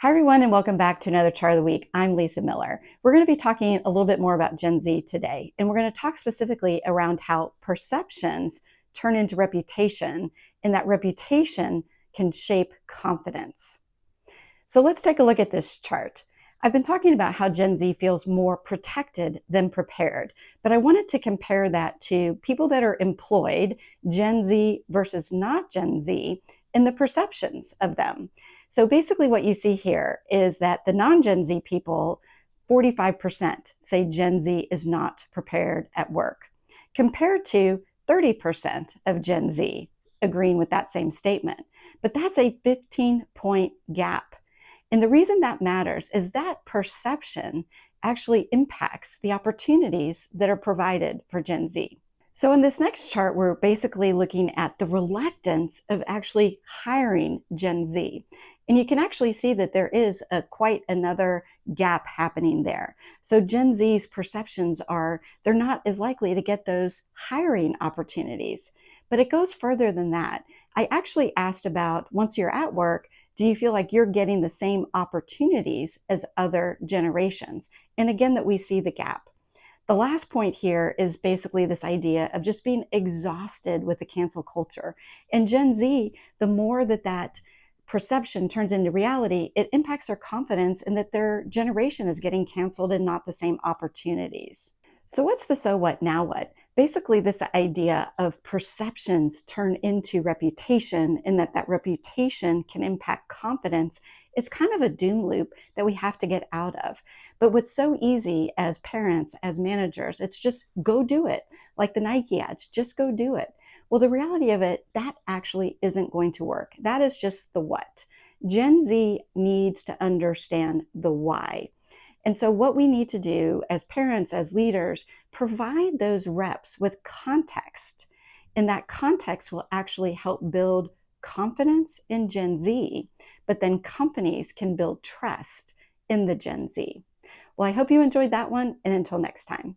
Hi, everyone, and welcome back to another chart of the week. I'm Lisa Miller. We're going to be talking a little bit more about Gen Z today, and we're going to talk specifically around how perceptions turn into reputation, and that reputation can shape confidence. So let's take a look at this chart. I've been talking about how Gen Z feels more protected than prepared, but I wanted to compare that to people that are employed, Gen Z versus not Gen Z, and the perceptions of them. So basically what you see here is that the non-Gen Z people, 45% say Gen Z is not prepared at work, compared to 30% of Gen Z agreeing with that same statement. But that's a 15-point gap. And the reason that matters is that perception actually impacts the opportunities that are provided for Gen Z. So in this next chart, we're basically looking at the reluctance of actually hiring Gen Z. And you can actually see that there is quite another gap happening there. So Gen Z's perceptions are they're not as likely to get those hiring opportunities. But it goes further than that. I actually asked about, once you're at work, do you feel like you're getting the same opportunities as other generations? And again, that we see the gap. The last point here is basically this idea of just being exhausted with the cancel culture. And Gen Z, the more that perception turns into reality, it impacts their confidence in that their generation is getting canceled and not the same opportunities. So what's the so what, now what? Basically, this idea of perceptions turn into reputation and that reputation can impact confidence. It's kind of a doom loop that we have to get out of. But what's so easy as parents, as managers, it's just go do it. Like the Nike ads, just go do it. Well, the reality of it, that actually isn't going to work. That is just the what. Gen Z needs to understand the why. And so what we need to do as parents, as leaders, provide those reps with context. And that context will actually help build confidence in Gen Z, but then companies can build trust in the Gen Z. Well, I hope you enjoyed that one, and until next time.